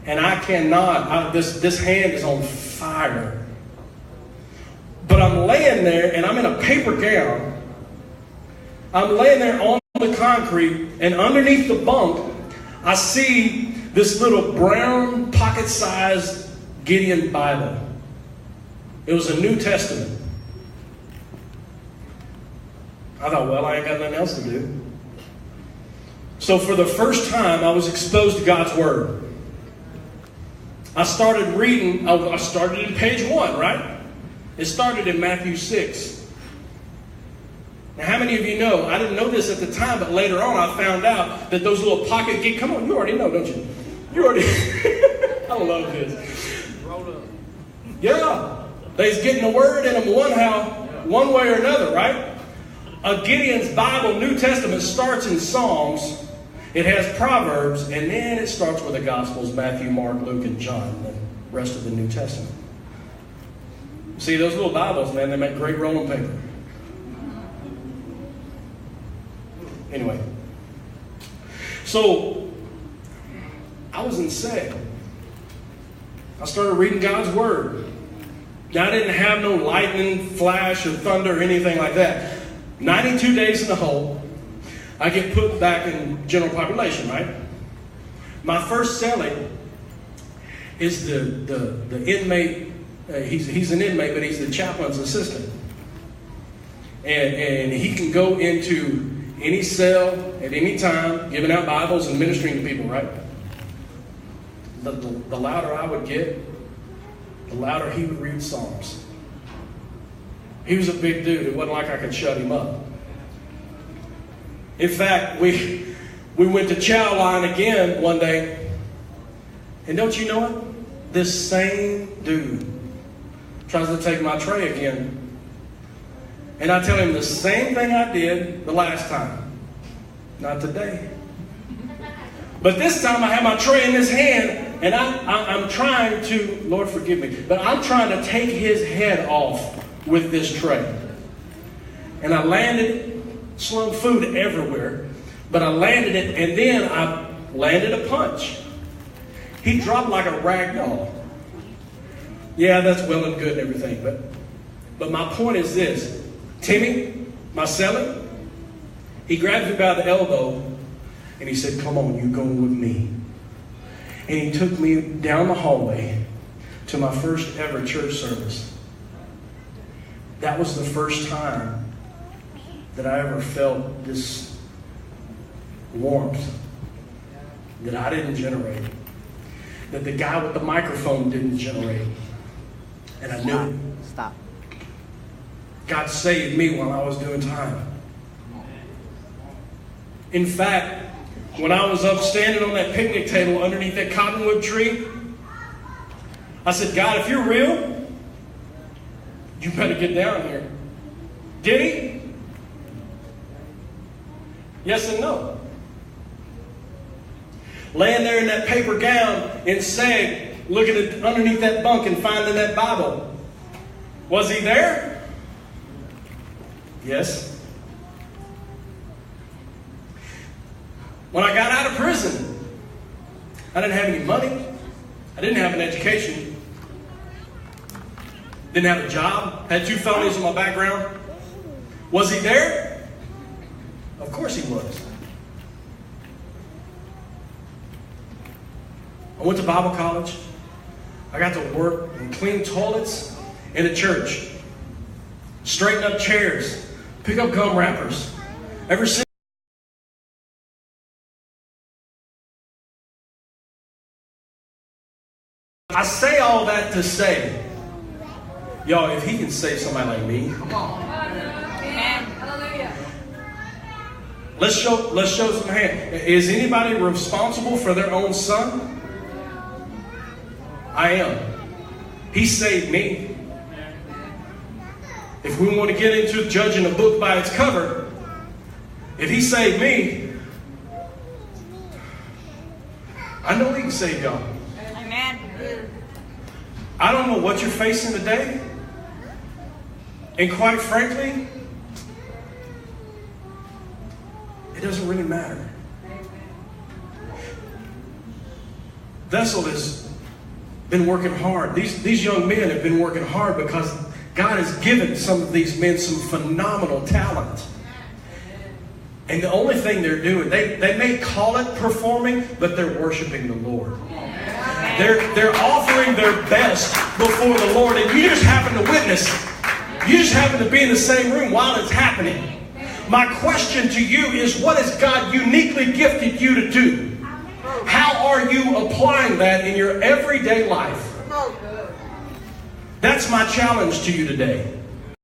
And I cannot, this hand is on fire. But I'm laying there and I'm in a paper gown. I'm laying there on the concrete, and underneath the bunk, I see this little brown pocket-sized Gideon Bible. It was a New Testament. I thought, well, I ain't got nothing else to do. So for the first time, I was exposed to God's Word. I started reading, I started in page 1, right? It started in Matthew 6. Now, how many of you know, I didn't know this at the time, but later on I found out that those little pocket gigs, come on, you already know, don't you? You already, I love this. Roll up. Yeah, they's getting the Word in them one way or another, right? A Gideon's Bible, New Testament, starts in Psalms. It has Proverbs, and then it starts with the Gospels, Matthew, Mark, Luke, and John, the rest of the New Testament. See, those little Bibles, man, they make great rolling paper. Anyway, so I was insane. I started reading God's Word. Now, I didn't have no lightning, flash, or thunder or anything like that. 92 days in the hole. I get put back in general population, right? My first cellie is the inmate. He's an inmate, but he's the chaplain's assistant. And he can go into any cell at any time, giving out Bibles and ministering to people, right? The louder I would get, the louder he would read Psalms. He was a big dude. It wasn't like I could shut him up. In fact, we went to chow line again one day. And don't you know it? This same dude tries to take my tray again. And I tell him the same thing I did the last time. Not today. But this time I have my tray in his hand, and I'm trying to, Lord forgive me, but I'm trying to take his head off with this tray. And I landed, slung food everywhere, but I landed it, and then I landed a punch. He dropped like a rag doll. Yeah, that's well and good and everything, but my point is this. Timmy, my cellie, he grabbed me by the elbow and he said, come on, you going with me. And he took me down the hallway to my first ever church service. That was the first time that I ever felt this warmth that I didn't generate, that the guy with the microphone didn't generate. And I knew it. Stop. God saved me while I was doing time. In fact, when I was up standing on that picnic table underneath that cottonwood tree, I said, God, if you're real, you better get down here. Did he? Yes and no. Laying there in that paper gown in sag, looking at underneath that bunk and finding that Bible. Was he there? Yes. When I got out of prison, I didn't have any money. I didn't have an education. Didn't have a job. Had 2 felonies in my background. Was he there? Of course he was. I went to Bible college. I got to work and clean toilets in a church. Straighten up chairs. Pick up gum wrappers. Ever since I say all that to say, y'all, if he can save somebody like me, come on. Hallelujah. Let's show some hand. Is anybody responsible for their own son? I am. He saved me. If we want to get into judging a book by its cover, if he saved me, I know he can save y'all. Amen. I don't know what you're facing today. And quite frankly, it doesn't really matter. Vessel has been working hard. These young men have been working hard because God has given some of these men some phenomenal talent. And the only thing they're doing, they may call it performing, but they're worshiping the Lord. They're offering their best before the Lord, and you just happen to witness it. You just happen to be in the same room while it's happening. My question to you is, what has God uniquely gifted you to do? How are you applying that in your everyday life? That's my challenge to you today.